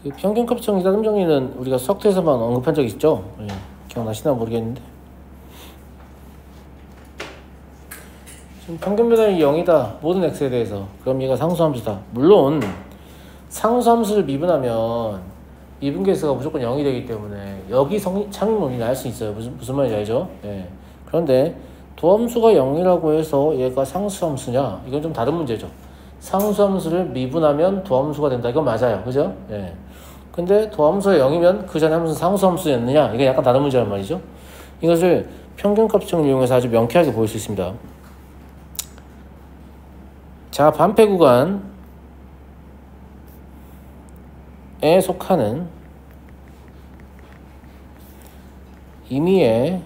그 평균값 정리, 다름 정리는 우리가 수학에서만 언급한 적 있죠? 예, 기억나시나 모르겠는데. 지금 평균 변화율이 0이다. 모든 x에 대해서. 그럼 얘가 상수함수다. 물론 상수함수를 미분하면 미분계수가 무조건 0이 되기 때문에 여기 창의문이 날 수 있어요. 무슨 말인지 알죠? 예. 그런데 도함수가 0이라고 해서 얘가 상수함수냐? 이건 좀 다른 문제죠. 상수함수를 미분하면 도함수가 된다. 이건 맞아요. 그죠? 예. 근데 도함수가 0이면 그 전에 함수는 상수함수였느냐? 이게 약간 다른 문제란 말이죠. 이것을 평균값정을 이용해서 아주 명쾌하게 보일 수 있습니다. 자, 반패 구간에 속하는 임의의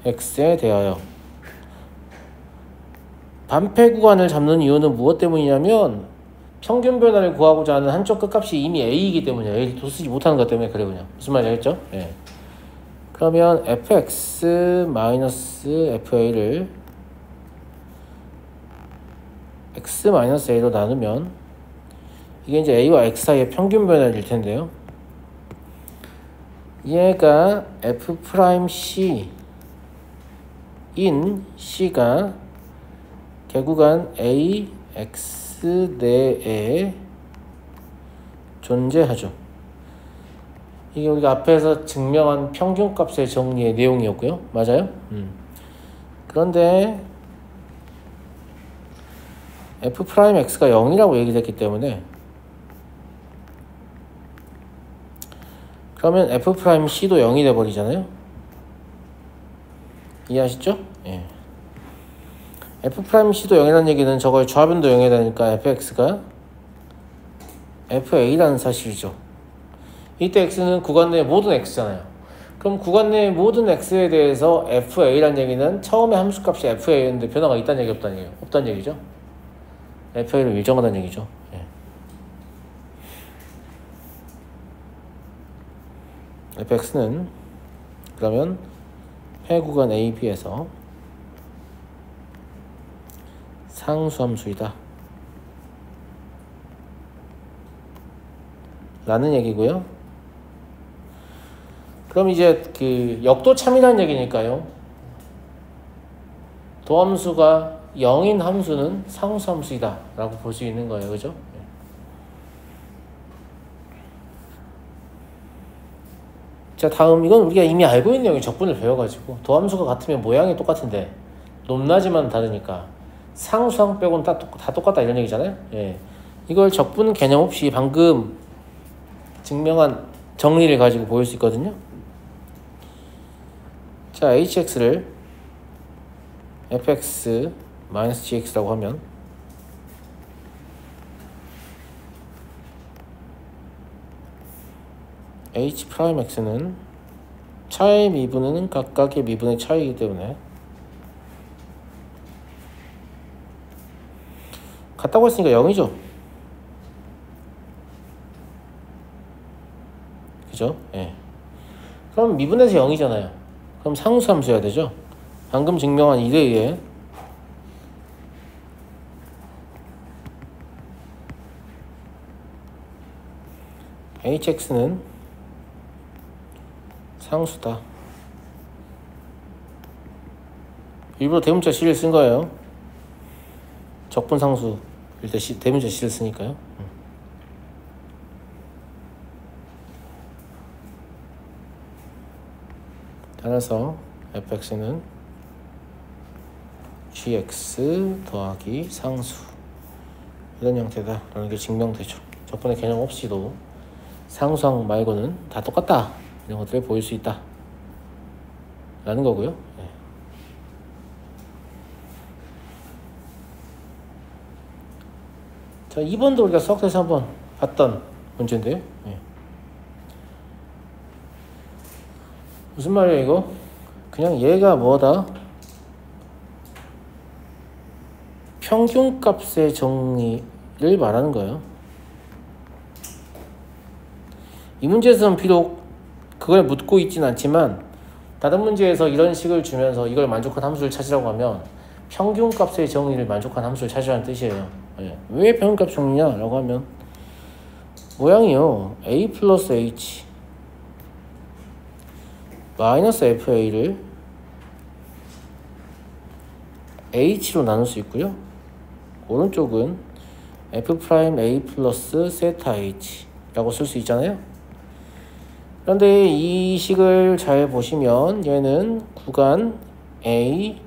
x에 대하여 반패 구간을 잡는 이유는 무엇 때문이냐면 평균 변화를 구하고자 하는 한쪽 끝값이 이미 a이기 때문이에요. a를 또 쓰지 못하는 것 때문에 그래 그냥. 무슨 말인지 알겠죠? 예. 그러면 fx-fa를 x-a로 나누면 이게 이제 a와 x 사이의 평균 변화일 텐데요. 얘가 f'C 인 C가 개구간 a, x 내에 존재하죠. 이게 우리가 앞에서 증명한 평균값의 정리의 내용이었고요. 맞아요? 그런데 f'x가 0이라고 얘기됐기 때문에 그러면 f'C도 0이 돼버리잖아요. 이해하시죠? 예. f'C도 0이라는 얘기는 저거의 좌변도 0이 되니까 fx가 fa라는 사실이죠. 이때 x는 구간 내 모든 x잖아요. 그럼 구간 내 모든 x에 대해서 fa라는 얘기는 처음에 함수값이 fa였는데 변화가 있다는 얘기 없다는 얘기예요. 없다는 얘기죠. fa를 일정하다는 얘기죠. 예. fx는 그러면 해 구간 a, b에서 상수함수이다 라는 얘기고요. 그럼 이제 그 역도참이라는 얘기니까요. 도함수가 0인 함수는 상수함수이다 라고 볼 수 있는 거예요. 그죠? 자, 다음 이건 우리가 이미 알고 있는 내용이 적분을 배워가지고 도함수가 같으면 모양이 똑같은데 높낮이만 다르니까 상수항 빼고는 다 똑같다 이런 얘기잖아요. 예. 이걸 적분 개념 없이 방금 증명한 정리를 가지고 보일 수 있거든요. 자, hx를 fx-gx라고 하면 h'x는 차의 미분은 각각의 미분의 차이이기 때문에 같다고 했으니까 0이죠. 그죠? 예. 그럼 미분에서 0이잖아요. 그럼 상수함수여야 되죠. 방금 증명한 일에 의해 hx는 상수다. 일부러 대문자 C를 쓴 거예요. 적분 상수일 때 대문자 C를 쓰니까요. 따라서 fx는 gx 더하기 상수 이런 형태다 라는 게 증명되죠. 적분의 개념 없이도 상수항 말고는 다 똑같다 이런 것들을 보일 수 있다 라는 거고요. 네. 자, 2번도 우리가 수학에서 한번 봤던 문제인데요. 네. 무슨 말이에요 이거? 그냥 얘가 뭐다? 평균값의 정리를 말하는 거예요. 이 문제에서는 비록 그걸 묻고 있진 않지만 다른 문제에서 이런 식을 주면서 이걸 만족한 함수를 찾으라고 하면 평균값의 정리를 만족한 함수를 찾으라는 뜻이에요. 왜 평균값 정리냐? 라고 하면 모양이요. a 플러스 h 마이너스 fa를 h로 나눌 수 있고요. 오른쪽은 f 프라임 a 플러스 세타 h 라고 쓸 수 있잖아요. 그런데 이 식을 잘 보시면 얘는 구간 a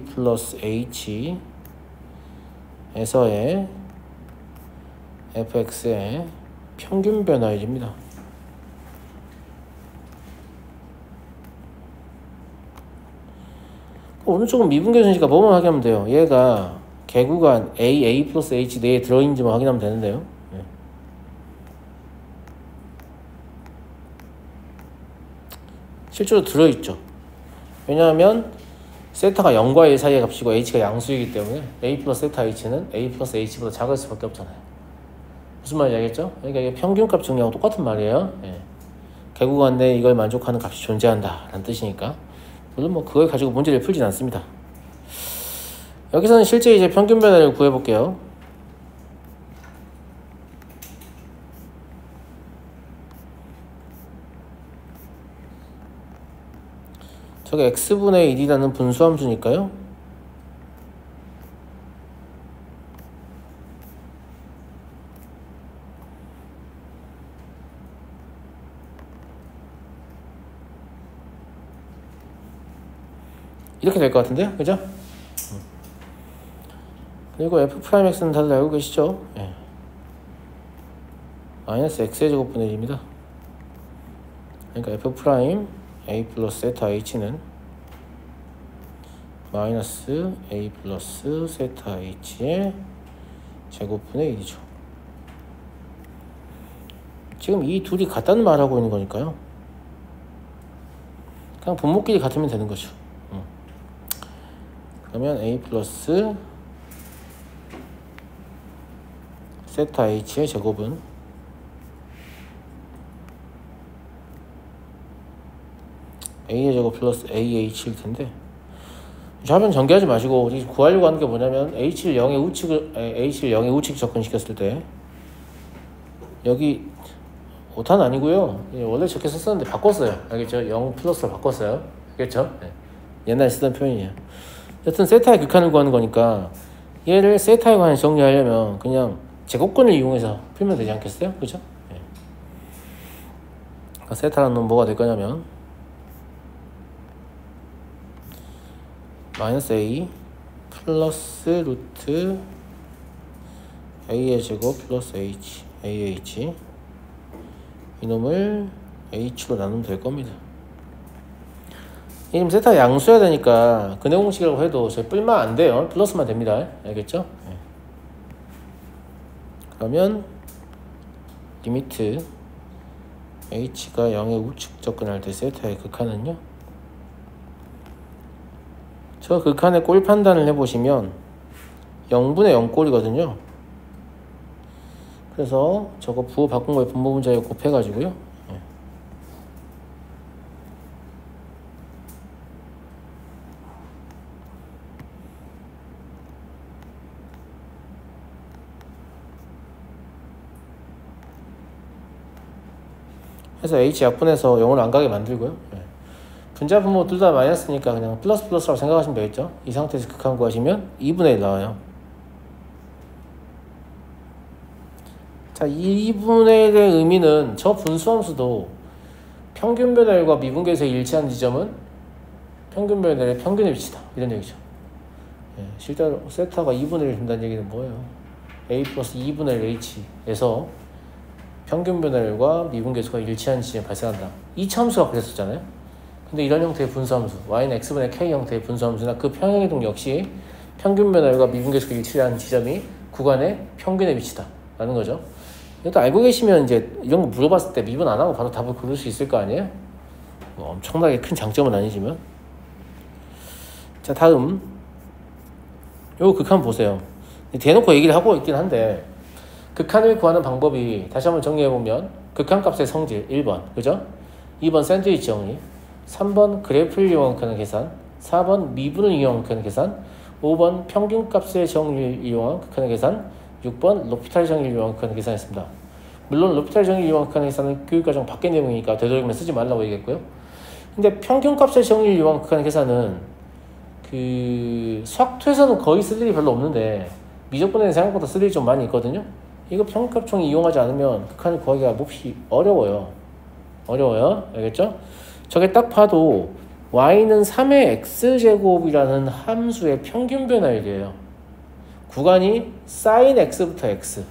플러스 h 에서의 fx의 평균 변화율입니다. 오른쪽은 미분계수니까 뭐만 확인하면 돼요. 얘가 개구간 a 플러스 h 내에 들어있는지만 확인하면 되는데요. 네. 실제로 들어있죠. 왜냐하면 세타가 0과 1 사이의 값이고 h가 양수이기 때문에 a 플러스 세타 h는 a 플러스 h보다 작을 수밖에 없잖아요. 무슨 말인지 알겠죠? 그러니까 이게 평균값 정리하고 똑같은 말이에요. 예. 개구간 내에 이걸 만족하는 값이 존재한다 라는 뜻이니까. 물론 뭐 그걸 가지고 문제를 풀진 않습니다. 여기서는 실제 이제 평균 변화를 구해볼게요. 저게 x분의 1이라는 분수함수니까요. 이렇게 될 것 같은데요? 그죠? 그리고 f'x는 다들 알고 계시죠? 예. 마이너스 x의 제곱분의 1입니다. 그러니까 f' a 플러스 세타 h는 마이너스 a 플러스 세타 h의 제곱분의 1이죠. 지금 이 둘이 같다는 말을 하고 있는 거니까요. 그냥 분모끼리 같으면 되는 거죠. 그러면 a 플러스 세타 h의 제곱은 a의 제곱 플러스 ah일 텐데, 좌변 전개하지 마시고 구하려고 하는 게 뭐냐면 h를 0의 우측 접근시켰을 때 여기 5탄 아니고요. 원래 저렇게 썼었는데 바꿨어요. 알겠죠? 0 플러스로 바꿨어요. 알겠죠? 네. 옛날에 쓰던 표현이에요. 여튼 세타의 극한을 구하는 거니까 얘를 세타에 관해 정리하려면 그냥 제곱근을 이용해서 풀면 되지 않겠어요? 그죠? 네. 그러니까 세타라는 놈 뭐가 될 거냐면 마이너스 a 플러스 루트 a의 제곱 플러스 h ah 이놈을 h로 나누면 될 겁니다. 지금 세타 양수해야 되니까 근해 공식이라고 해도 저희 뿔만 안 돼요. 플러스만 됩니다. 알겠죠? 네. 그러면 리미트 h가 0의 우측 접근할 때 세타의 극한은요, 저 극한의 꼴 판단을 해보시면 0분의 0꼴이거든요. 그래서 저거 부호 바꾼 거에 분모 분자에 곱해가지고요. 네. 그래서 h 약분해서 0으로 안 가게 만들고요. 네. 분자 분모 둘 다 마이너스니까 그냥 플러스라고 생각하시면 되겠죠. 이 상태에서 극한 구하시면 2분의 1 나와요. 자, 2분의 1의 의미는 저 분수함수도 평균 변화율과 미분계에서 일치하는 지점은 평균 변화율의 평균의 위치다, 이런 얘기죠. 예, 실제로 세타가 2분의 1을 준다는 얘기는 뭐예요? a 플러스 2분의 1 h에서 평균 변화율과 미분계수가 일치하는 지점이 발생한다. 이 함수가 그랬었잖아요. 근데 이런 형태의 분수함수, y는 x분의 k 형태의 분수함수나 그 평행이동 역시 평균 변화율과 미분계수가 일치하는 지점이 구간의 평균의 위치다 라는 거죠. 이것도 알고 계시면 이제 이런 거 물어봤을 때 미분 안 하고 바로 답을 고를 수 있을 거 아니에요? 뭐 엄청나게 큰 장점은 아니지만. 자, 다음 요 극한 보세요. 대놓고 얘기를 하고 있긴 한데, 극한을 구하는 방법이 다시 한번 정리해보면 극한값의 성질 1번, 그죠? 2번 샌드위치 정리, 3번 그래프를 이용한 계산, 4번 미분을 이용한 계산, 5번 평균값의 정리를 이용한 극한의 계산, 6번 로피탈 정리를 이용한 계산했습니다. 물론 로피탈 정의를 이용한 극한의 계산은 교육과정 밖의 내용이니까 되도록이면 쓰지 말라고 얘기했고요. 근데 평균값의 정의를 이용한 극한의 계산은 그 수학투에서는 거의 쓸 일이 별로 없는데 미적분에는 생각보다 쓸 일이 좀 많이 있거든요. 이거 평균값 정의 이용하지 않으면 극한을 구하기가 몹시 어려워요. 알겠죠? 저게 딱 봐도 y는 3의 x제곱이라는 함수의 평균 변화율이에요. 구간이 sin x부터 x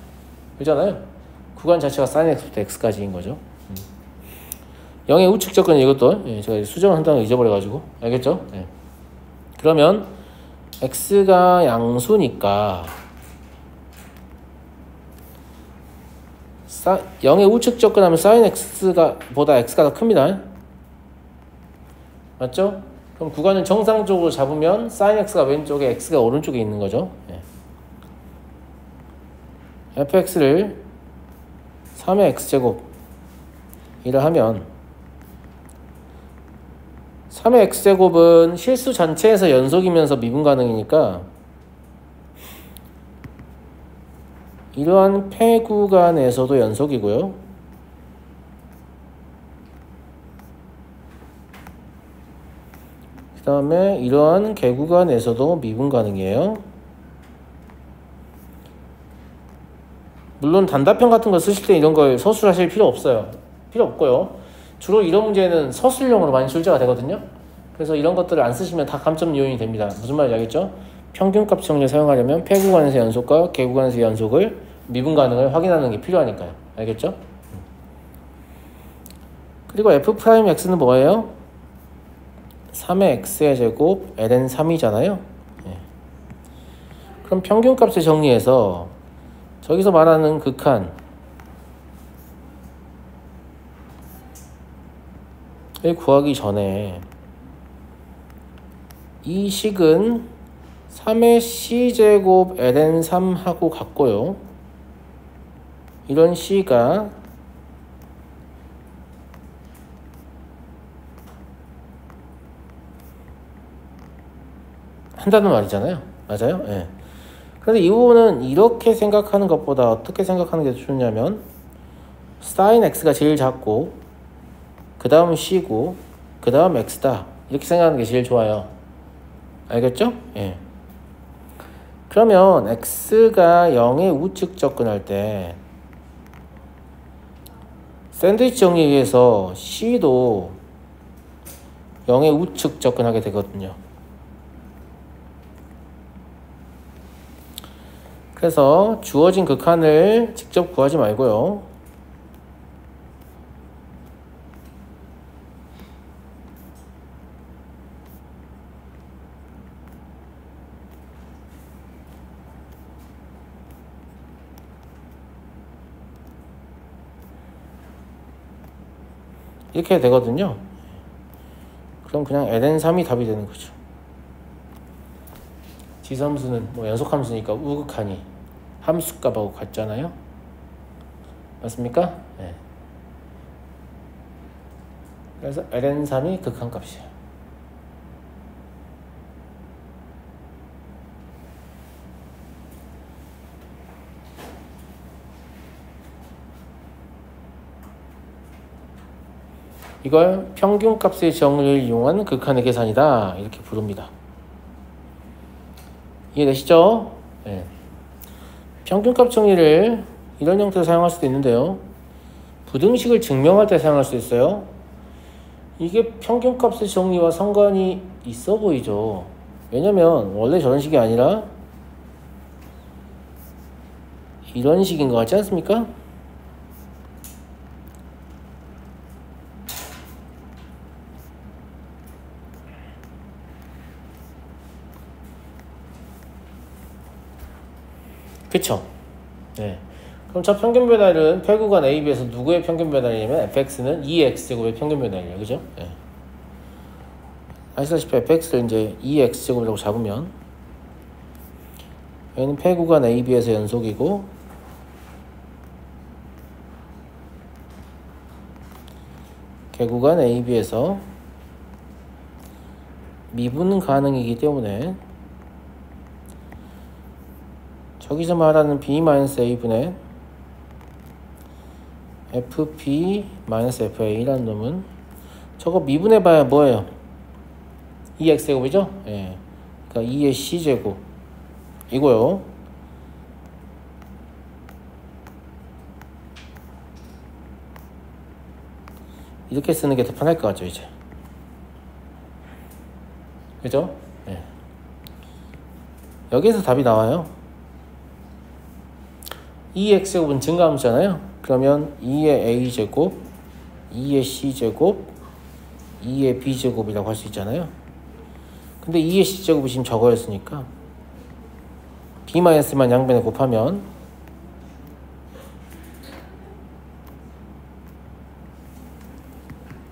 그잖아요. 구간 자체가 sin x부터 x까지인 거죠. 0의 우측 접근 이것도 제가 수정을 한다는 걸 잊어버려가지고 알겠죠? 그러면 x가 양수니까 0의 우측 접근하면 sin x가 보다 x가 더 큽니다. 맞죠? 그럼 구간을 정상적으로 잡으면 sin x가 왼쪽에 x가 오른쪽에 있는 거죠. fx를 3의 x제곱 이라 하면 3의 x제곱은 실수 전체에서 연속이면서 미분 가능이니까 이러한 폐구간에서도 연속이고요. 그 다음에 이러한 개구간에서도 미분 가능이에요. 물론 단답형 같은 거 쓰실 때 이런 걸 서술하실 필요 없어요. 필요 없고요. 주로 이런 문제는 서술형으로 많이 출제가 되거든요. 그래서 이런 것들을 안 쓰시면 다 감점 요인이 됩니다. 무슨 말인지 알겠죠? 평균값 정리를 사용하려면 폐구간에서 연속과 개구간에서 연속을 미분 가능을 확인하는 게 필요하니까요. 알겠죠? 그리고 f'x는 뭐예요? 3의 x의 제곱 ln 3이잖아요. 그럼 평균값을 정리해서 저기서 말하는 극한을 구하기 전에 이 식은 3의 c제곱 ln 3하고 같고요. 이런 c가 한다는 말이잖아요. 맞아요? 예. 그런데 이 부분은 이렇게 생각하는 것보다 어떻게 생각하는 게 좋냐면 sin x가 제일 작고 그 다음 c고 그 다음 x다 이렇게 생각하는 게 제일 좋아요. 알겠죠? 예. 그러면 x가 0의 우측 접근할 때 샌드위치 정리에 의해서 c도 0의 우측 접근하게 되거든요. 그래서 주어진 극한을 직접 구하지 말고요. 이렇게 되거든요. 그럼 그냥 ln3이 답이 되는 거죠. 지수함수는 뭐 연속함수니까 우극하니 함수값하고 같잖아요. 맞습니까? 네. 그래서 ln3이 극한값이에요. 이걸 평균값의 정의를 이용한 극한의 계산이다 이렇게 부릅니다. 이해되시죠? 네. 평균값 정의를 이런 형태로 사용할 수도 있는데요. 부등식을 증명할 때 사용할 수 있어요. 이게 평균값의 정의와 상관이 있어 보이죠. 왜냐면 원래 저런 식이 아니라 이런 식인 것 같지 않습니까? 그쵸? 네. 그럼 저 평균 변화율은 폐구간 AB에서 누구의 평균 변화율이냐면 fx는 2x제곱의 평균 변화율이에요. 그죠? 네. 아시다시피 fx를 이제 2x제곱이라고 잡으면 얘는 폐구간 AB에서 연속이고 개구간 AB에서 미분 가능이기 때문에 저기서 말하는 b-a분의 fp-fa라는 놈은 저거 미분해봐야 뭐예요? 2x제곱이죠? 예. 그러니까 2의 c제곱 이거요. 이렇게 쓰는 게 더 편할 것 같죠, 이제. 그죠? 예. 여기에서 답이 나와요. 2x제곱은 증가함수잖아요. 그러면 2의 a제곱, 2의 c제곱, 2의 b제곱이라고 할 수 있잖아요. 근데 2의 c제곱이 지금 저거였으니까 b-만 양변에 곱하면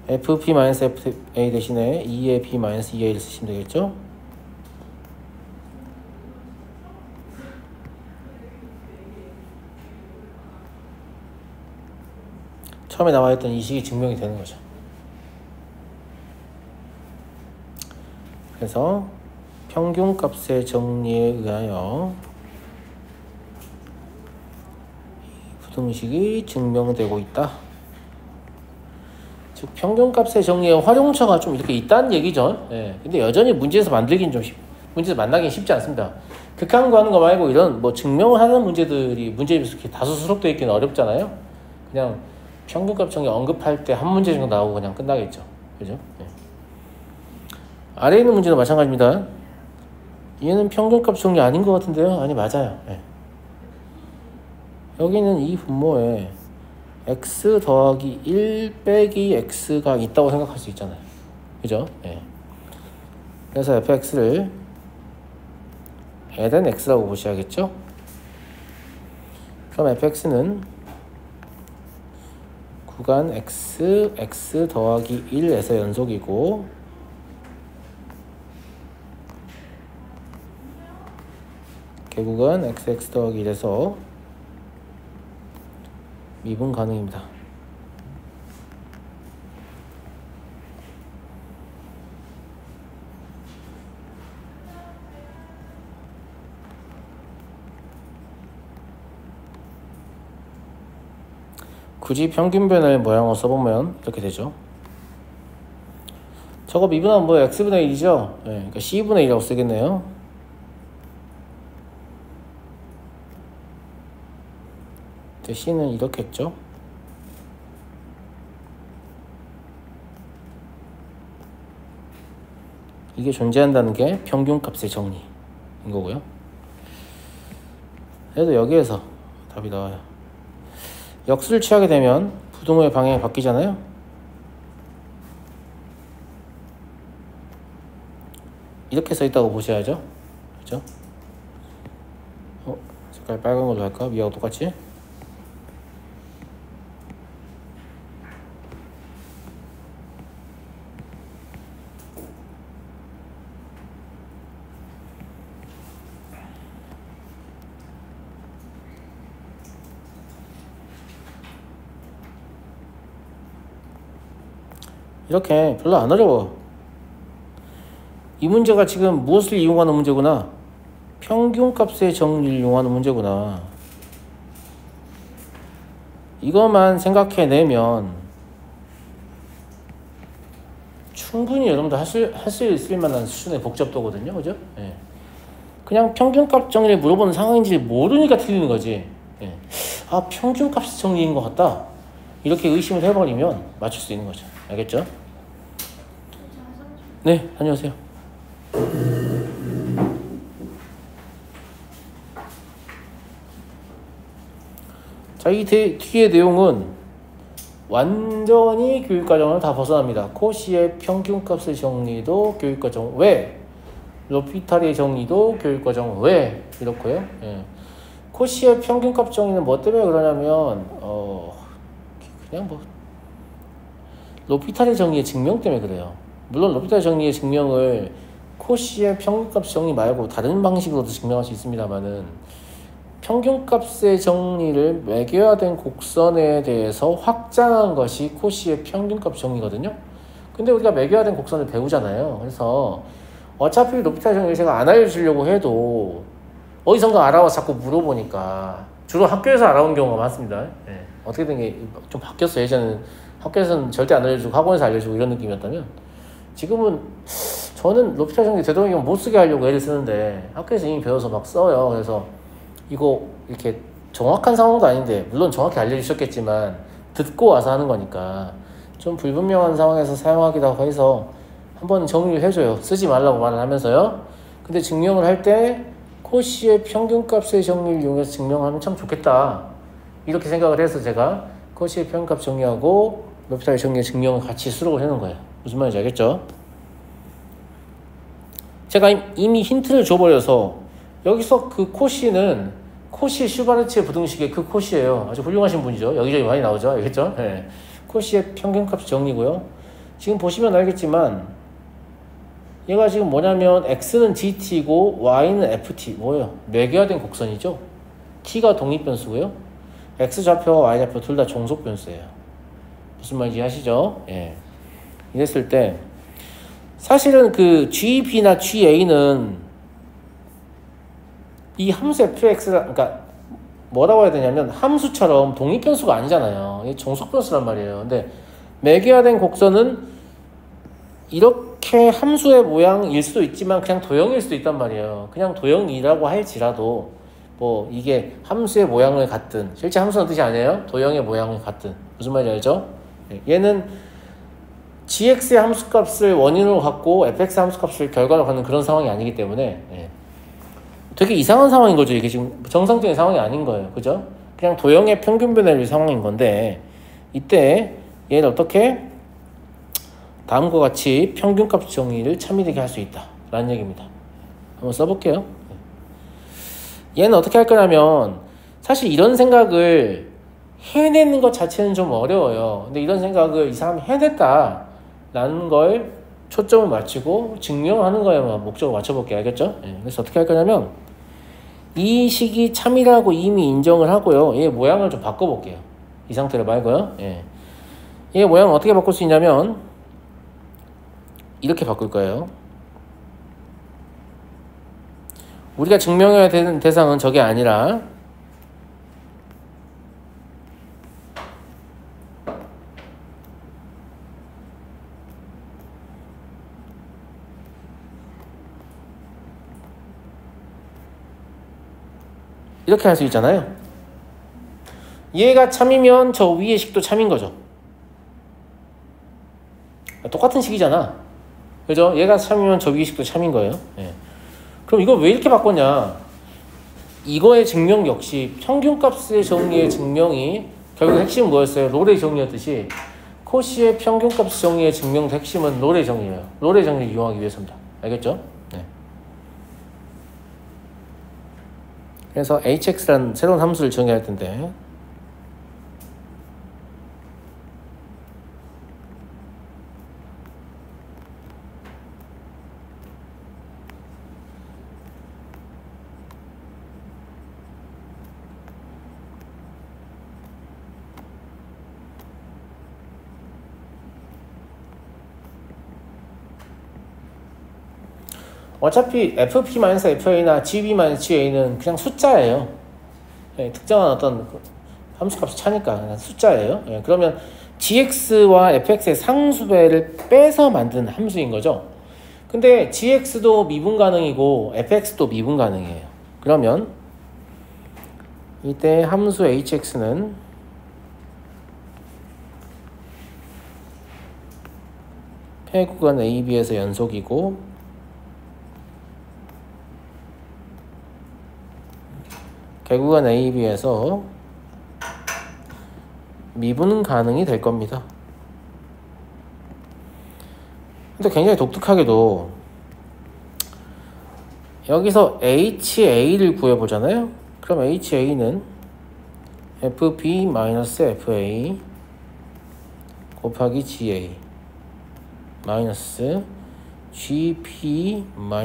fp-fa 대신에 2의 b-2a를 쓰시면 되겠죠? 처음에 나와있던 이 식이 증명이 되는 거죠. 그래서 평균값의 정리에 의하여 이 부등식이 증명되고 있다. 즉 평균값의 정리의 활용처가 좀 이렇게 있다는 얘기죠. 예. 근데 여전히 문제에서 만들긴 문제에서 만나긴 쉽지 않습니다. 극한 구하는 거 말고 이런 뭐 증명을 하는 문제들이 문제에서 이렇게 다수 수록되어 있기는 어렵잖아요. 그냥 평균값 정리 언급할 때 한 문제 정도 나오고 그냥 끝나겠죠. 그죠? 예. 아래에 있는 문제도 마찬가지입니다. 얘는 평균값 정리 아닌 것 같은데요? 아니, 맞아요. 예. 여기는 이 분모에 x 더하기 1 빼기 x가 있다고 생각할 수 있잖아요. 그죠? 예. 그래서 fx를 ln x라고 보셔야겠죠? 그럼 fx는 구간 x 더하기 1에서 연속이고 결국은 x 더하기 1에서 미분 가능입니다. 굳이 평균 변화의 모양을 써보면 이렇게 되죠. 저거 미분하면 뭐 x분의 1이죠. 네, 그러니까 c분의 1이라고 쓰겠네요. c는 이렇게 했죠. 이게 존재한다는 게 평균값의 정리인 거고요. 그래도 여기에서 답이 나와요. 역수를 취하게 되면 부등호의 방향이 바뀌잖아요. 이렇게 써있다고 보셔야죠. 그죠? 색깔 빨간 걸로 할까? 위하고 똑같이. 이렇게 별로 안 어려워. 이 문제가 지금 무엇을 이용하는 문제구나? 평균값의 정리를 이용하는 문제구나. 이것만 생각해내면 충분히 여러분들 할 수 있을 만한 수준의 복잡도거든요. 그죠? 예. 그냥 평균값 정리를 물어보는 상황인지 모르니까 틀리는 거지. 예. 아, 평균값 정리인 것 같다. 이렇게 의심을 해버리면 맞출 수 있는 거죠. 알겠죠? 네, 다녀오세요. 자, 이 뒤의 내용은 완전히 교육과정을 다 벗어납니다. 코시의 평균값의 정리도 교육과정 외, 로피탈의 정리도 교육과정 외, 이렇고요. 예. 코시의 평균값 정리는 뭐 때문에 그러냐면 그냥 뭐 로피탈의 정리의 증명 때문에 그래요. 물론 로피탈 정리의 증명을 코시의 평균값 정리 말고 다른 방식으로도 증명할 수 있습니다만은 평균값의 정리를 매겨야 된 곡선에 대해서 확장한 것이 코시의 평균값 정리거든요. 근데 우리가 매겨야 된 곡선을 배우잖아요. 그래서 어차피 로피탈 정리를 제가 안 알려주려고 해도 어디선가 알아와서 자꾸 물어보니까 주로 학교에서 알아온 경우가 많습니다. 예. 어떻게 된 게 좀 바뀌었어. 예전에는 학교에서는 절대 안 알려주고 학원에서 알려주고 이런 느낌이었다면 지금은 저는 로피탈 정리 되도록이면 못 쓰게 하려고 애를 쓰는데 학교에서 이미 배워서 막 써요. 그래서 이거 이렇게 정확한 상황도 아닌데 물론 정확히 알려주셨겠지만 듣고 와서 하는 거니까 좀 불분명한 상황에서 사용하기도 해서 한번 정리를 해줘요. 쓰지 말라고 말을 하면서요. 근데 증명을 할 때 코시의 평균값의 정리를 이용해서 증명하면 참 좋겠다. 이렇게 생각을 해서 제가 코시의 평균값 정리하고 로피탈 정리의 증명을 같이 수록을 해놓은 거예요. 무슨 말인지 알겠죠? 제가 이미 힌트를 줘버려서 여기서 그 코시는 코시 슈바르츠의 부등식의 그 코시예요. 아주 훌륭하신 분이죠. 여기저기 많이 나오죠. 알겠죠? 네. 코시의 평균값 정리고요. 지금 보시면 알겠지만 얘가 지금 뭐냐면 x는 gt고 y는 ft 뭐예요? 매개화된 곡선이죠. t가 독립변수고요. x좌표와 y좌표 둘 다 종속변수예요. 무슨 말인지 아시죠? 예. 이랬을 때 사실은 그 GB나 GA는 이 함수 fx가 그러니까 뭐라고 해야 되냐면 함수처럼 독립변수가 아니잖아요. 이게 종속변수란 말이에요. 근데 매개화된 곡선은 이렇게 함수의 모양일 수도 있지만 그냥 도형일 수도 있단 말이에요. 그냥 도형이라고 할지라도 뭐 이게 함수의 모양을 갖든 실제 함수는 뜻이 아니에요. 도형의 모양을 갖든 무슨 말인지 알죠? 얘는 gx의 함수값을 원인으로 갖고 fx 함수값을 결과로 갖는 그런 상황이 아니기 때문에 되게 이상한 상황인 거죠. 이게 지금 정상적인 상황이 아닌 거예요. 그죠? 그냥 도형의 평균 변화율 상황인 건데 이때 얘를 어떻게 다음과 같이 평균값 정의를 참이되게 할 수 있다 라는 얘기입니다. 한번 써볼게요. 얘는 어떻게 할 거냐면 사실 이런 생각을 해내는 것 자체는 좀 어려워요. 근데 이런 생각을 이 사람이 해냈다 라는 걸 초점을 맞추고 증명하는 거에만 목적을 맞춰볼게요. 알겠죠? 그래서 어떻게 할 거냐면 이 식이 참이라고 이미 인정을 하고요. 얘 모양을 좀 바꿔볼게요. 이 상태로 말고요. 얘 모양을 어떻게 바꿀 수 있냐면 이렇게 바꿀 거예요. 우리가 증명해야 되는 대상은 저게 아니라 이렇게 할 수 있잖아요. 얘가 참이면 저 위의 식도 참인 거죠. 똑같은 식이잖아. 그죠? 얘가 참이면 저 위의 식도 참인 거예요. 그럼 이걸 왜 이렇게 바꿨냐? 이거의 증명 역시 평균값의 정리의 증명이 결국 핵심은 뭐였어요? 롤의 정리였듯이 코시의 평균값 정리의 증명 핵심은 롤의 정리예요. 롤의 정리를 이용하기 위해서입니다. 알겠죠? 그래서 hx라는 새로운 함수를 정의할 텐데 어차피 fp-fa나 gb-ga는 그냥 숫자예요. 특정한 어떤 함수값이 차니까 그냥 숫자예요. 그러면 gx와 fx의 상수배를 빼서 만든 함수인 거죠. 근데 gx도 미분 가능이고 fx도 미분 가능해요. 그러면 이때 함수 hx는 폐구간 AB에서 연속이고 개구간 AB에서 미분 가능이 될 겁니다. 근데 굉장히 독특하게도 여기서 HA를 구해보잖아요. 그럼 HA는 FB-FA 곱하기 GA 마이너스 GP-GA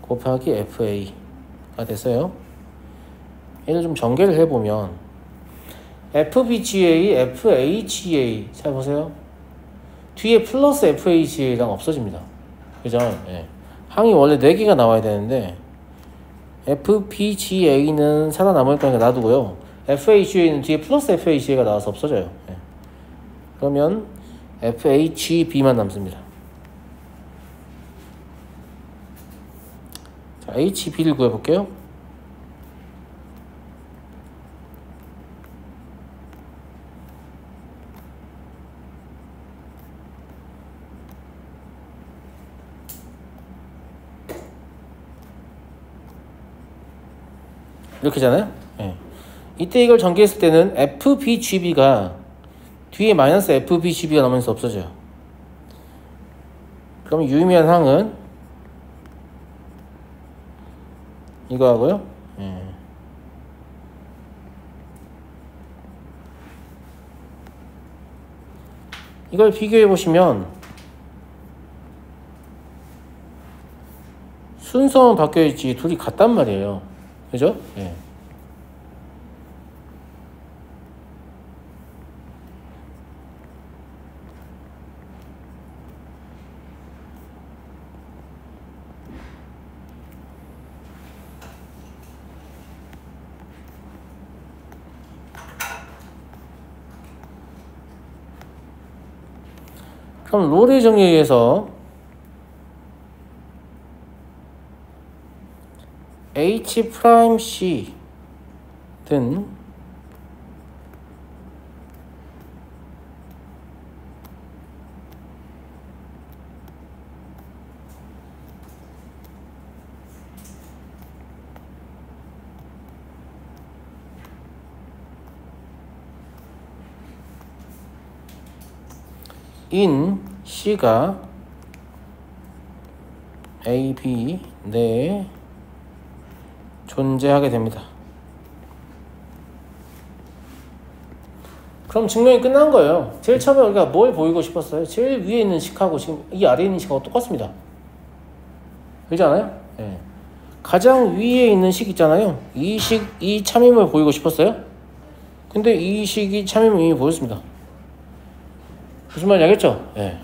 곱하기 FA가 됐어요. 얘를 좀 전개를 해보면 FBGA, FAGA 잘 보세요. 뒤에 플러스 FAGA랑 없어집니다. 그죠? 항이 원래 4개가 나와야 되는데 FBGA는 살아남을 거니까 놔두고요. FHA는 뒤에 플러스 FHA가 나와서 없어져요. 예. 그러면 FHB만 남습니다. 자, HB를 구해볼게요. 이렇게잖아요. 예. 이때 이걸 전개했을 때는 FBGB가 뒤에 마이너스 FBGB가 나오면서 없어져요. 그럼 유의미한 항은 이거 하고요. 예. 이걸 비교해 보시면 순서만 바뀌어있지 둘이 같단 말이에요. 그죠? 예. 그럼 롤의 정리에 의해서 H'C든 in C가 A, B 내에 존재하게 됩니다. 그럼 증명이 끝난 거예요. 제일 처음에 우리가 뭘 보이고 싶었어요? 제일 위에 있는 식하고 지금 이 아래에 있는 식하고 똑같습니다. 그렇지 않아요? 네. 가장 위에 있는 식 있잖아요. 이 식, 이 참임을 보이고 싶었어요? 근데 이 식이 참임을 이미 보였습니다. 무슨 말인지 알겠죠? 네.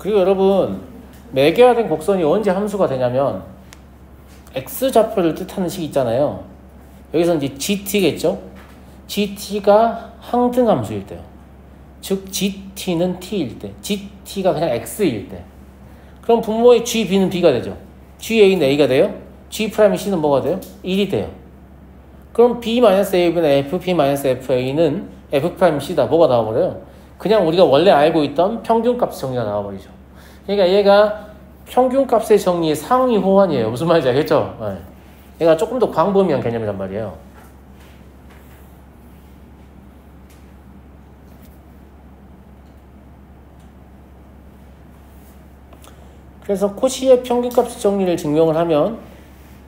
그리고 여러분 매개화된 곡선이 언제 함수가 되냐면 x좌표를 뜻하는 식 있잖아요. 여기서 이제 gt겠죠. gt가 항등함수일 때요. 즉 gt는 t일 때, gt가 그냥 x일 때. 그럼 분모의 gb는 b가 되죠. ga는 a가 돼요. g'c는 뭐가 돼요? 1이 돼요. 그럼 b-a분의 fp-fa는 f'c다. 뭐가 나와버려요? 그냥 우리가 원래 알고 있던 평균값 정리가 나와버리죠. 그러니까 얘가 평균값의 정리의 상위 호환이에요. 무슨 말인지 알겠죠? 네. 얘가 조금 더 광범위한 개념이란 말이에요. 그래서 코시의 평균값 정리를 증명을 하면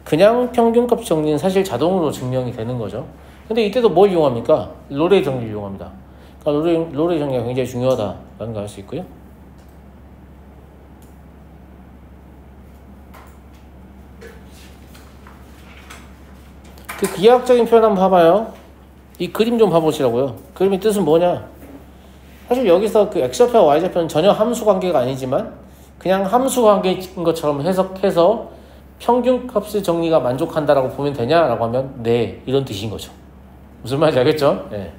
그냥 평균값 정리는 사실 자동으로 증명이 되는 거죠. 근데 이때도 뭘 이용합니까? 롤의 정리를 이용합니다. 그러니까 롤의 정리가 굉장히 중요하다라는 걸 알 수 있고요. 그 기하학적인 표현 한번 봐봐요. 이 그림 좀 봐보시라고요. 그림의 뜻은 뭐냐? 사실 여기서 그 x좌표와 y좌표는 전혀 함수 관계가 아니지만 그냥 함수 관계인 것처럼 해석해서 평균값의 정리가 만족한다라고 보면 되냐라고 하면 네, 이런 뜻인 거죠. 무슨 말인지 알겠죠? 네.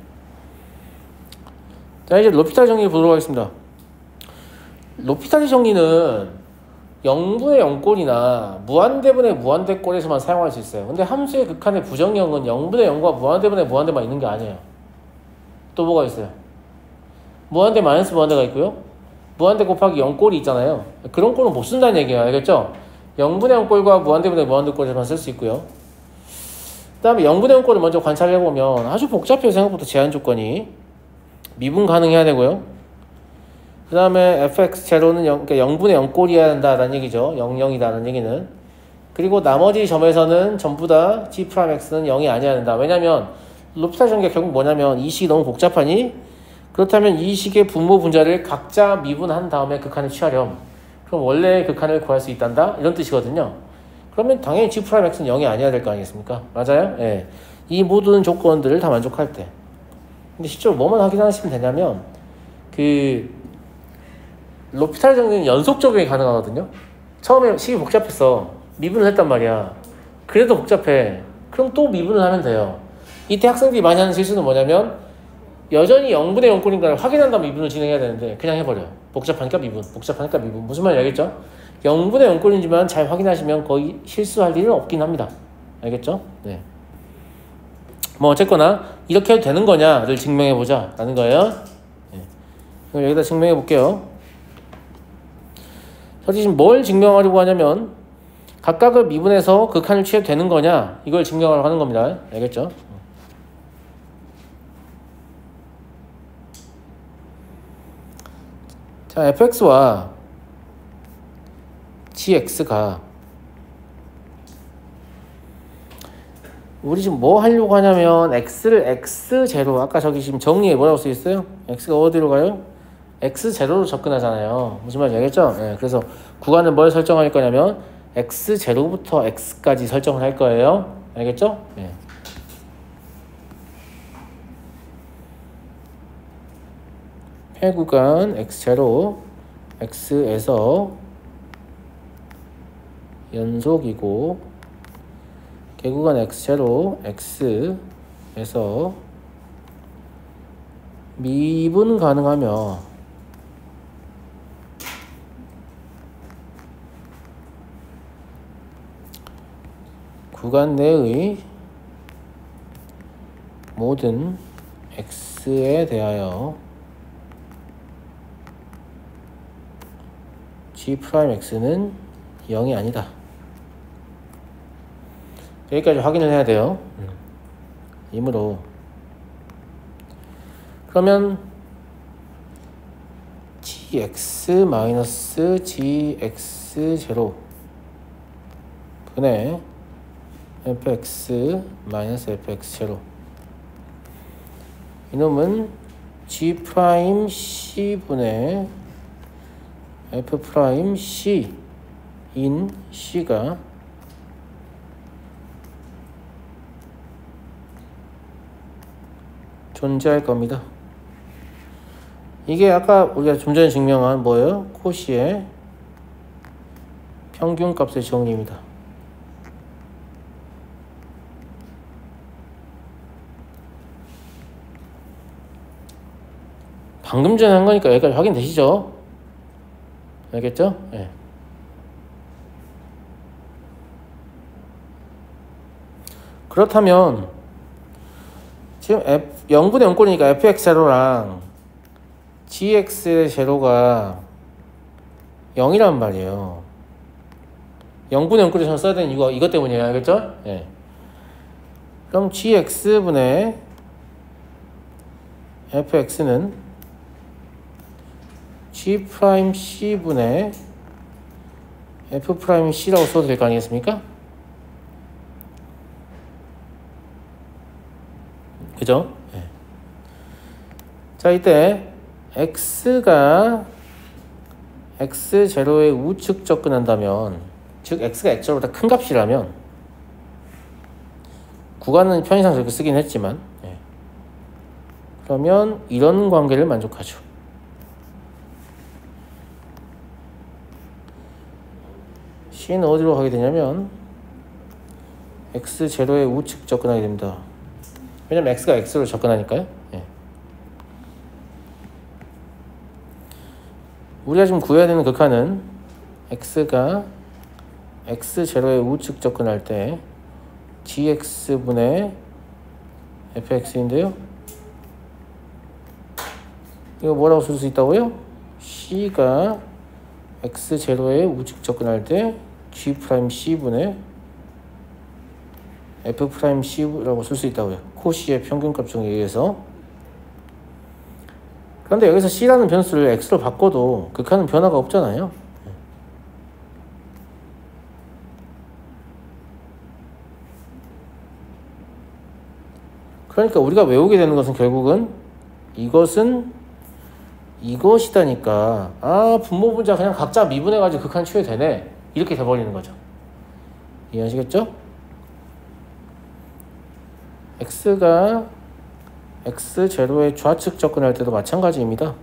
자, 이제 로피탈 정리 보도록 하겠습니다. 로피탈 정리는 영분의 영꼴이나 무한대분의 무한대꼴에서만 사용할 수 있어요. 근데 함수의 극한의 부정형은 영분의 영과 무한대분의 무한대만 있는 게 아니에요. 또 뭐가 있어요? 무한대 마이너스 무한대가 있고요. 무한대 곱하기 영꼴이 있잖아요. 그런 꼴은 못 쓴다는 얘기예요. 알겠죠? 영분의 영꼴과 무한대분의 무한대꼴에서만 쓸 수 있고요. 그 다음에 영분의 영꼴을 먼저 관찰해보면 아주 복잡해요. 생각보다 제한 조건이. 미분 가능해야 되고요. 그 다음에 fx 제로는 0, 그러니까 0분의 0꼴이어야 한다라는 얘기죠. 0, 0이다라는 얘기는. 그리고 나머지 점에서는 전부 다 g'x는 0이 아니어야 된다. 왜냐면 로피탈 전개가 결국 뭐냐면 이 식이 너무 복잡하니 그렇다면 이 식의 분모 분자를 각자 미분한 다음에 극한을 취하렴. 그럼 원래 극한을 구할 수 있단다? 이런 뜻이거든요. 그러면 당연히 g'x는 0이 아니어야 될 거 아니겠습니까? 맞아요? 예. 이 모든 조건들을 다 만족할 때. 근데 실제로 뭐만 확인하시면 되냐면 그 로피탈 정리는 연속 적용이 가능하거든요. 처음에 식이 복잡했어. 미분을 했단 말이야. 그래도 복잡해. 그럼 또 미분을 하면 돼요. 이때 학생들이 많이 하는 실수는 뭐냐면 여전히 0분의 0꼴인가를 확인한 다음에 미분을 진행해야 되는데 그냥 해버려. 복잡하니까 미분, 복잡하니까 미분. 무슨 말인지 알겠죠? 0분의 0꼴인지만 잘 확인하시면 거의 실수할 일은 없긴 합니다. 알겠죠? 네. 뭐 어쨌거나 이렇게 해도 되는 거냐를 증명해보자 라는 거예요. 네. 그럼 여기다 증명해볼게요. 사실 지금 뭘 증명하려고 하냐면 각각을 미분해서 극한을 취해도 되는 거냐 이걸 증명하려고 하는 겁니다. 알겠죠? 자, fx와 gx가 우리 지금 뭐 하려고 하냐면 x를 x0 아까 저기 지금 정리에 뭐라고 써 있어요? x가 어디로 가요? x0로 접근하잖아요. 무슨 말인지 알겠죠? 네, 그래서 구간을 뭘 설정할 거냐면 x0부터 x까지 설정을 할 거예요. 알겠죠? 네. 폐구간 x0 x에서 연속이고 개구간 x0 x에서 미분 가능하며 구간 내의 모든 x에 대하여 g'x는 0이 아니다. 여기까지 확인을 해야 돼요. 이므로 그러면 gx-gx0 분의 fx-fx0 이놈은 g'c분의 f'c인 c가 존재할 겁니다. 이게 아까 우리가 좀 전에 증명한 뭐예요? 코시의 평균값의 정리입니다. 방금 전에 한 거니까 여기까지 확인되시죠? 알겠죠? 네. 그렇다면 지금 0분의 0꼴이니까 fx0랑 gx의 제로가 0이란 말이에요. 0분의 0꼴을 저는 써야 되는 이유가 이것 때문이에요. 알겠죠? 네. 그럼 gx분의 fx는 g'c분의 f'c라고 써도 될 거 아니겠습니까? 그죠? 네. 자, 이때 x가 x0의 우측 접근한다면, 즉 x가 x0보다 큰 값이라면, 구간은 편의상 저렇게 쓰긴 했지만, 네. 그러면 이런 관계를 만족하죠. C는 어디로 가게 되냐면 x0의 우측 접근하게 됩니다. 왜냐면 x가 x로 접근하니까요. 예. 우리가 지금 구해야 되는 극한은 x가 x0의 우측 접근할 때 gx분의 fx인데요. 이거 뭐라고 쓸 수 있다고요? c가 x0의 우측 접근할 때 g'c분의 f'c라고 쓸 수 있다고요. 코시의 평균값 정리에 의해서. 그런데 여기서 C라는 변수를 X로 바꿔도 극한은 변화가 없잖아요. 그러니까 우리가 외우게 되는 것은 결국은 이것은 이것이다니까, 아 분모 분자 그냥 각자 미분해가지고 극한 취해 되네, 이렇게 돼버리는 거죠. 이해하시겠죠? X가 X0의 좌측 접근할 때도 마찬가지입니다.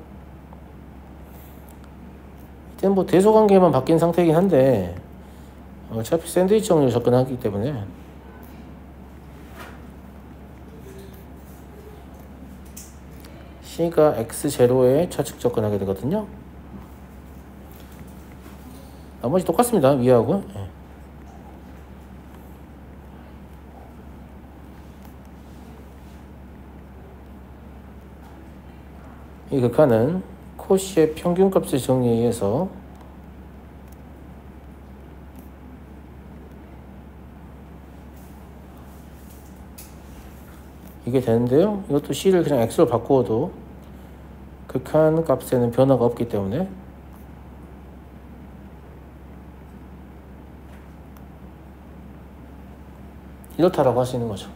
이때는 뭐 대소관계만 바뀐 상태이긴 한데 어차피 샌드위치 정리로 접근하기 때문에 C가 X0에 좌측 접근하게 되거든요. 나머지 똑같습니다. 위하고. 이 극한은 코시의 평균값의 정리에 의해서 이게 되는데요. 이것도 C를 그냥 X로 바꾸어도 극한 값에는 변화가 없기 때문에 이렇다라고 할 수 있는 거죠.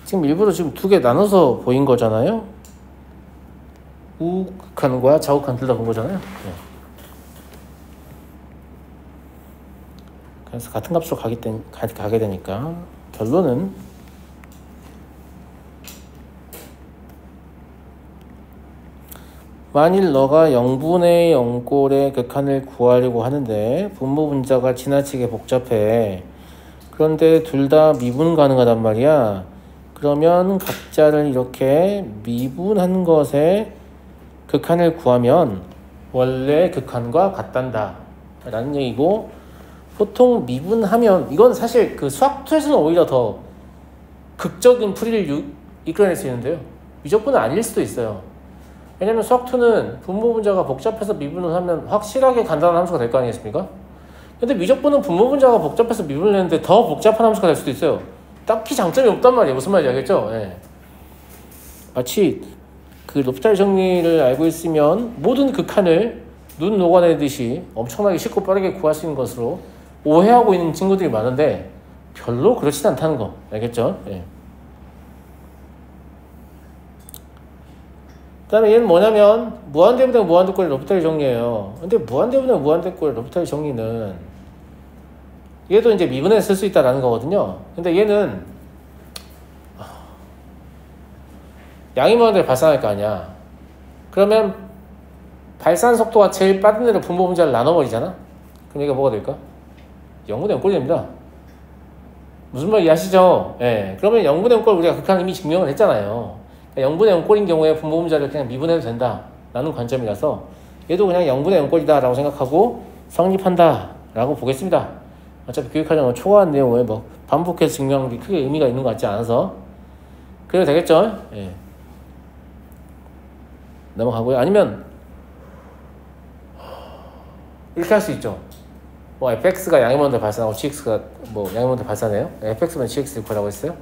지금 일부러 지금 두 개 나눠서 보인 거잖아요. 우극한과 좌극한 둘 다 본 거잖아요. 네. 그래서 같은 값으로 가게 되니까 결론은 만일 너가 0분의 0꼴의 극한을 구하려고 하는데 분모 분자가 지나치게 복잡해. 그런데 둘 다 미분 가능하단 말이야. 그러면 각자를 이렇게 미분한 것에 극한을 구하면 원래 극한과 같단다 라는 얘기고, 보통 미분하면 이건 사실 그 수학투에서는 오히려 더 극적인 풀이를 이끌어낼 수 있는데요, 미적분은 아닐 수도 있어요. 왜냐면 수학2는 분모 분자가 복잡해서 미분을 하면 확실하게 간단한 함수가 될 거 아니겠습니까? 근데 미적분은 분모 분자가 복잡해서 미분을 했는데 더 복잡한 함수가 될 수도 있어요. 딱히 장점이 없단 말이에요. 무슨 말인지 알겠죠? 예. 마치 그 로피탈 정리를 알고 있으면 모든 극한을 눈 녹아내듯이 엄청나게 쉽고 빠르게 구할 수 있는 것으로 오해하고 있는 친구들이 많은데 별로 그렇진 않다는 거 알겠죠? 예. 그 다음에 얘는 뭐냐면 무한대분의 무한대꼴의 로피탈 정리예요. 근데 무한대분의 무한대꼴의 로피탈 정리는 얘도 이제 미분해서 쓸 수 있다라는 거거든요. 근데 얘는 양이 무한대로 발산할 거 아니야. 그러면 발산 속도가 제일 빠른 애로 분모 분자를 나눠버리잖아. 그럼 얘가 뭐가 될까? 0분의 0꼴이 됩니다. 무슨 말 이해하시죠? 예. 그러면 0분의 0꼴 우리가 극한 이미 증명을 했잖아요. 0분의 0꼴인 경우에 분모 분자를 그냥 미분해도 된다 라는 관점이라서 얘도 그냥 0분의 0꼴이다 라고 생각하고 성립한다 라고 보겠습니다. 어차피 교육과정은 초과한 내용을 뭐 반복해서 증명하는 게 크게 의미가 있는 것 같지 않아서 그래도 되겠죠? 예. 넘어가고요. 아니면 이렇게 할 수 있죠. 뭐 fx가 양의 원대 발산하고 gx가 뭐 양의 원대 발산해요. fx면 gx 구하라고 했어요.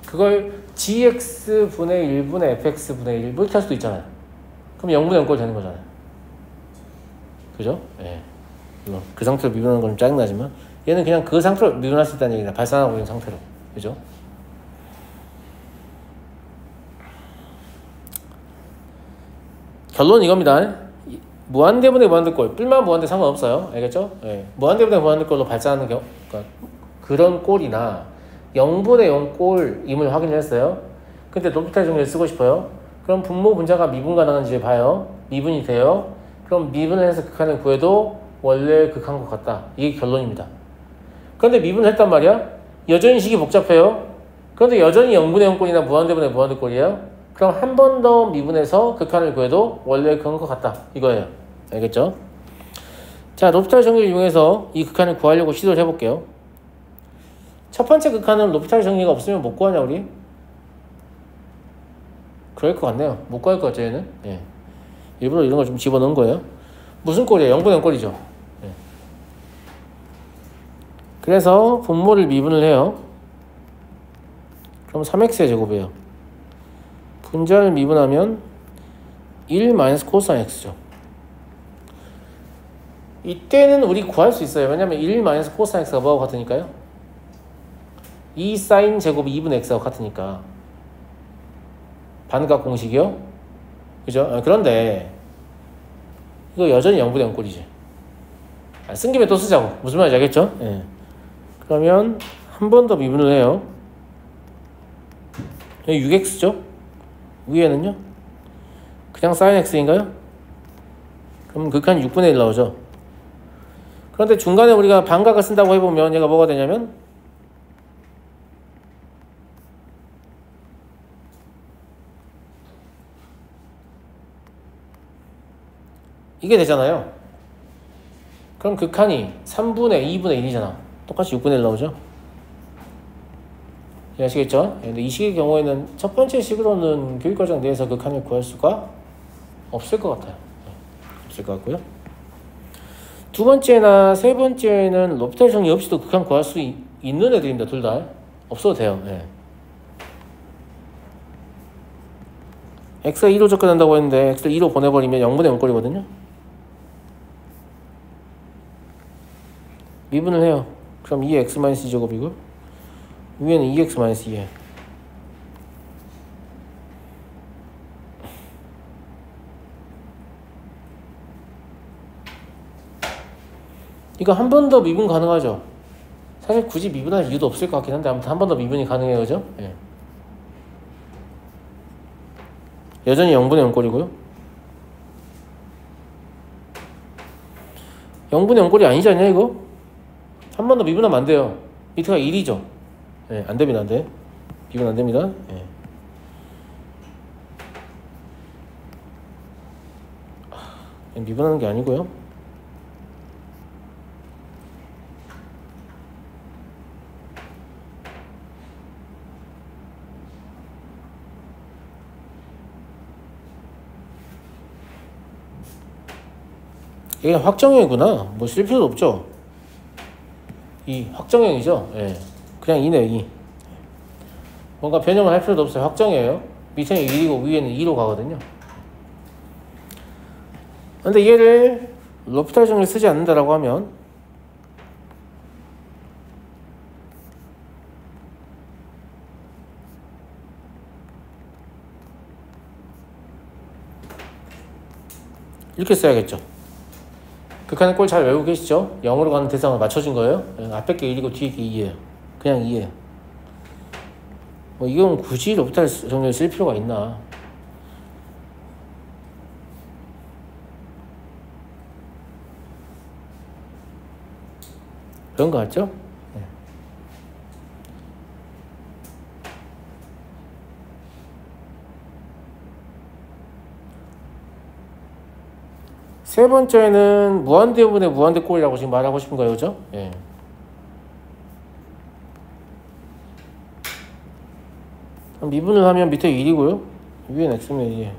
그걸 gx분의 1분의 fx분의 1 뭐 이렇게 할 수도 있잖아요. 그럼 0분의 0꼴 되는 거잖아요. 그죠? 예. 그 상태로 미분하는 건 좀 짜증나지만 얘는 그냥 그 상태로 미분할 수 있다는 얘기나 발산하고 있는 상태로. 그죠? 결론은 이겁니다. 무한대분의 무한대꼴, 뿔만 무한대 상관없어요. 알겠죠? 예. 무한대분의 무한대꼴로 발산하는 경우, 그러니까 그런 꼴이나 0분의 0꼴임을 확인을 했어요. 근데 로피탈 정리를 쓰고 싶어요. 그럼 분모 분자가 미분 가능한지 봐요. 미분이 돼요. 그럼 미분을 해서 극한을 구해도 원래 극한과 같다. 이게 결론입니다. 그런데 미분을 했단 말이야. 여전히 식이 복잡해요. 그런데 여전히 0분의 0꼴이나 무한대분의 무한대꼴이에요. 그럼 한 번 더 미분해서 극한을 구해도 원래 극한과 같다. 이거예요. 알겠죠? 자, 로피탈 정리를 이용해서 이 극한을 구하려고 시도를 해볼게요. 첫 번째 극한은 로피탈 정리가 없으면 못 구하냐 우리? 그럴 것 같네요. 못 구할 것 같죠 얘는? 예. 일부러 이런 걸 좀 집어넣은 거예요. 무슨 꼴이에요? 0분의 0꼴이죠. 예. 그래서 분모를 미분을 해요. 그럼 3x의 제곱이에요. 분자를 미분하면 1 마이너스 코사인 x죠. 이때는 우리 구할 수 있어요. 왜냐면 1 마이너스 코사인 x가 뭐하고 같으니까요? 2 사인 제곱이 2분의 x하고 같으니까. 반각 공식이요? 그죠? 그런데 이거 여전히 0분의 0꼴이지. 쓴 김에 또 쓰자고. 무슨 말인지 알겠죠? 예. 그러면 한 번 더 미분을 해요. 여기 6x죠? 위에는요? 그냥 sin x인가요? 그럼 극한이 6분의 1 나오죠. 그런데 중간에 우리가 반각을 쓴다고 해보면 얘가 뭐가 되냐면 이게 되잖아요. 그럼 극한이 3분의 2분의 1이잖아. 똑같이 6분의 1 나오죠. 이해하시겠죠? 근데 이 식의 경우에는 첫 번째 식으로는 교육과정 내에서 극한을 구할 수가 없을 것 같아요. 없을 것 같고요. 두 번째나 세 번째는 로피탈 정리 없이도 극한 구할 수 있는 애들입니다. 둘 다. 없어도 돼요. 네. x가 2로 접근한다고 했는데 x를 2로 보내버리면 0분의 0꼴이거든요. 미분을 해요. 그럼 2x-2 제곱이고 위에는 2x-2에 이거 한 번 더 미분 가능하죠. 사실 굳이 미분할 이유도 없을 것 같긴 한데 아무튼 한 번 더 미분이 가능해요. 그죠? 예. 여전히 0분의 0꼴이고요. 0분의 0꼴이 아니지 않냐 이거? 한 번 더 미분하면 안 돼요. 밑에가 1이죠. 예, 안 됩니다. 안 돼. 미분 안 됩니다. 예. 미분하는 게 아니고요. 이게 확정형이구나. 뭐 쓸 필요도 없죠. 이 확정형이죠. 예. 그냥 2네요. 2. 뭔가 변형을 할 필요도 없어요. 확정이에요. 밑에는 1이고 위에는 2로 가거든요. 근데 얘를 로피탈 정리를 쓰지 않는다라고 하면 이렇게 써야겠죠. 극한의 꼴 잘 외우고 계시죠? 0으로 가는 대상을 맞춰준 거예요. 앞에 게 1이고 뒤에 게 2예요. 그냥 2예요. 뭐 이건 굳이 로피탈 정리를 쓸 필요가 있나? 그런 거 같죠? 세 번째는 무한대분의 무한대꼴이라고 지금 말하고 싶은 거예요. 그죠? 예. 미분을 하면 밑에 1이고요. 위엔 x면 1이에요.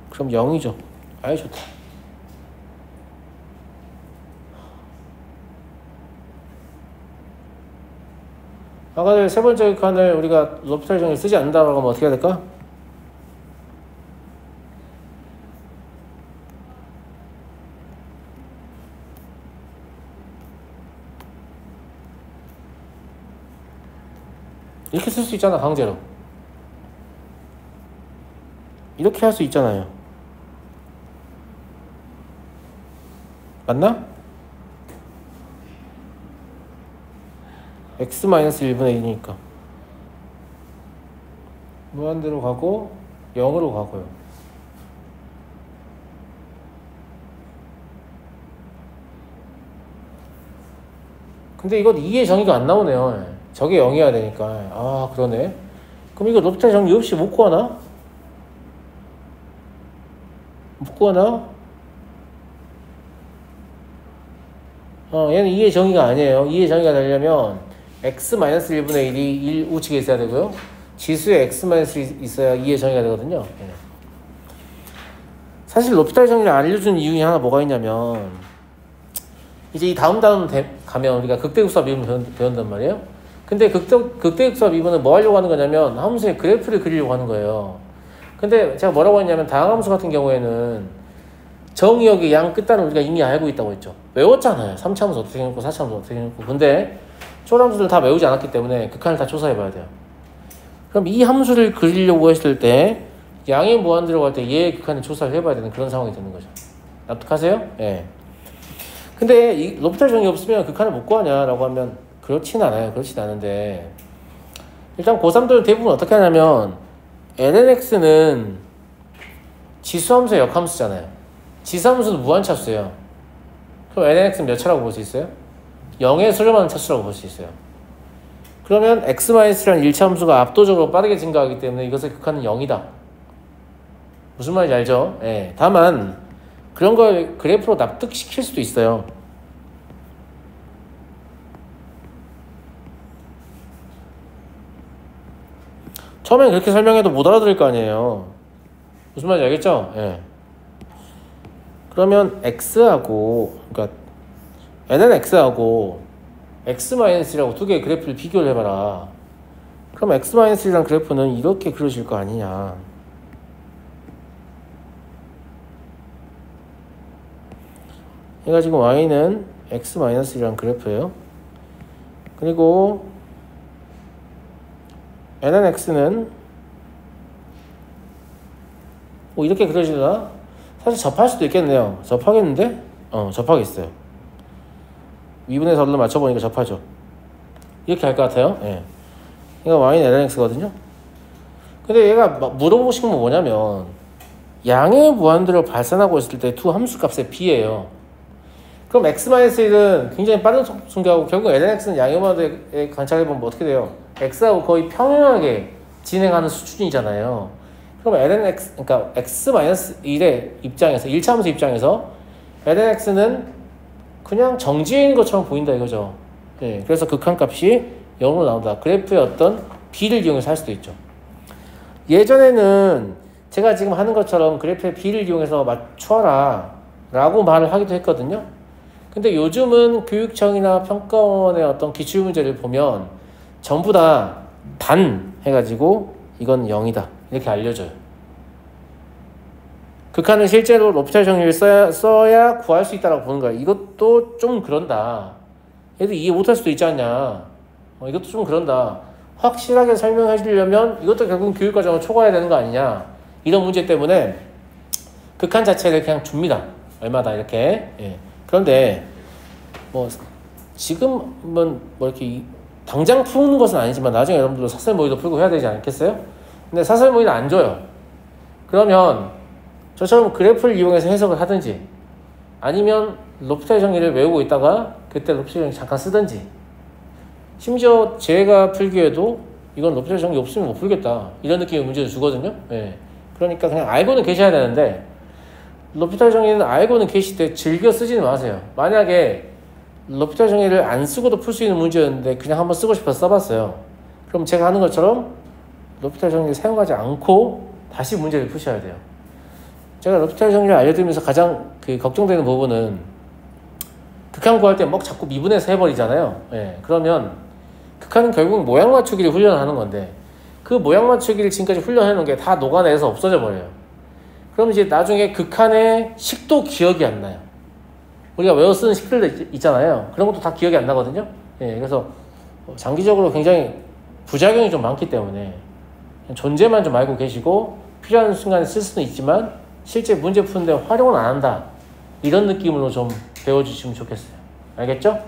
그럼 0이죠. 아이 좋다. 아까 전에 세 번째 칸을 우리가 로피탈 정리를 쓰지 않는다고 하면 어떻게 해야 될까? 이렇게 쓸 수 있잖아. 강제로 이렇게 할 수 있잖아요. 맞나? x-1분의 1이니까 무한대로 가고 0으로 가고요. 근데 이건 2의 정의가 안 나오네요. 저게 0이어야 되니까. 아 그러네. 그럼 이거 로피탈 정리 없이 못 구하나? 못 구하나? 얘는 2의 정의가 아니에요. 2의 정의가 되려면 x-1분의 1이 1 우측에 있어야 되고요. 지수에 x-1이 있어야 2의 정의가 되거든요. 사실 로피탈 정의를 알려준 이유 중에 하나 뭐가 있냐면 이제 이 다음 단원 가면 우리가 극대극사 미분 배운단 말이에요. 근데 극대극소와 미분은 뭐 하려고 하는 거냐면 함수의 그래프를 그리려고 하는 거예요. 근데 제가 뭐라고 했냐면 다항함수 같은 경우에는 정의역의 양 끝단을 우리가 이미 알고 있다고 했죠. 외웠잖아요. 3차함수 어떻게 생겼고 4차함수 어떻게 생겼고. 근데 초람수들 다 외우지 않았기 때문에 극한을 다 조사해 봐야 돼요. 그럼 이 함수를 그리려고 했을 때 양의 무한 들어갈 때 얘의 극한을 조사를 해봐야 되는 그런 상황이 되는 거죠. 납득하세요? 예. 근데 이 로피탈 정의 없으면 극한을 못 구하냐라고 하면 그렇진 않아요. 그렇진 않은데 일단 고3들은 대부분 어떻게 하냐면 lnx는 지수함수의 역함수잖아요. 지수함수는 무한차수예요. 그럼 lnx는 몇 차라고 볼 수 있어요? 0에 수렴하는 차수라고 볼 수 있어요. 그러면 x-라는 1차 함수가 압도적으로 빠르게 증가하기 때문에 이것의 극한은 0이다. 무슨 말인지 알죠? 예. 다만 그런 걸 그래프로 납득시킬 수도 있어요. 처음엔 그렇게 설명해도 못 알아들을 거 아니에요. 무슨 말인지 알겠죠? 예. 그러면 x하고 그러니까 n은 x하고 x-1이라고 두 개의 그래프를 비교를 해봐라. 그럼 x-1이라는 그래프는 이렇게 그려질 거 아니냐. 얘가 지금 y는 x-1이라는 그래프예요. 그리고 n은 x는 뭐 이렇게 그려지나? 사실 접할 수도 있겠네요. 접하겠는데? 접하겠어요. 미분의 설로 맞춰보니까 접하죠. 이렇게 할 것 같아요. 예. 얘가 y는 lnx거든요. 근데 얘가 물어보고 싶은 건 뭐냐면 양의 무한대로 발산하고 있을 때 두 함수 값의 비예요. 그럼 x-1은 굉장히 빠른 속도 증가하고 결국 lnx는 양의 무한대에 관찰해보면 뭐 어떻게 돼요? x하고 거의 평행하게 진행하는 수준이잖아요. 그럼 lnx, 그러니까 x-1의 입장에서 1차 함수 입장에서 lnx는 그냥 정지해 있는 것처럼 보인다 이거죠. 예, 그래서 극한값이 0으로 나온다. 그래프의 어떤 b를 이용해서 할 수도 있죠. 예전에는 제가 지금 하는 것처럼 그래프의 b를 이용해서 맞춰라 라고 말을 하기도 했거든요. 근데 요즘은 교육청이나 평가원의 어떤 기출문제를 보면 전부 다 단 해가지고 이건 0이다 이렇게 알려줘요. 극한은 실제로 로피탈 정의를 써야 구할 수 있다고 보는 거야. 이것도 좀 그런다. 얘도 이해 못할 수도 있지 않냐. 이것도 좀 그런다. 확실하게 설명해 주려면 이것도 결국은 교육과정을 초과해야 되는 거 아니냐. 이런 문제 때문에 극한 자체를 그냥 줍니다. 얼마다 이렇게. 예. 그런데 뭐 지금은 뭐 이렇게 당장 푸는 것은 아니지만 나중에 여러분들도 사설모의도 풀고 해야 되지 않겠어요? 근데 사설모의는 안 줘요. 그러면 저처럼 그래프를 이용해서 해석을 하든지 아니면 로피탈 정의를 외우고 있다가 그때 로피탈 정의 잠깐 쓰든지 심지어 제가 풀기에도 이건 로피탈 정의 없으면 못 풀겠다 이런 느낌의 문제를 주거든요. 예. 그러니까 그냥 알고는 계셔야 되는데 로피탈 정의는 알고는 계실 때 즐겨 쓰지는 마세요. 만약에 로피탈 정의를 안 쓰고도 풀 수 있는 문제였는데 그냥 한번 쓰고 싶어서 써봤어요. 그럼 제가 하는 것처럼 로피탈 정의를 사용하지 않고 다시 문제를 푸셔야 돼요. 제가 로피탈 정의를 알려드리면서 가장 걱정되는 부분은 극한 구할 때 막 자꾸 미분해서 해버리잖아요. 예, 그러면 극한은 결국 모양 맞추기를 훈련하는 건데 그 모양 맞추기를 지금까지 훈련해 놓은 게 다 녹아내서 없어져 버려요. 그럼 이제 나중에 극한의 식도 기억이 안 나요. 우리가 외워 쓰는 식들 있잖아요. 그런 것도 다 기억이 안 나거든요. 예, 그래서 장기적으로 굉장히 부작용이 좀 많기 때문에 존재만 좀 알고 계시고 필요한 순간에 쓸 수는 있지만 실제 문제 푸는데 활용은 안 한다. 이런 느낌으로 좀 배워주시면 좋겠어요. 알겠죠?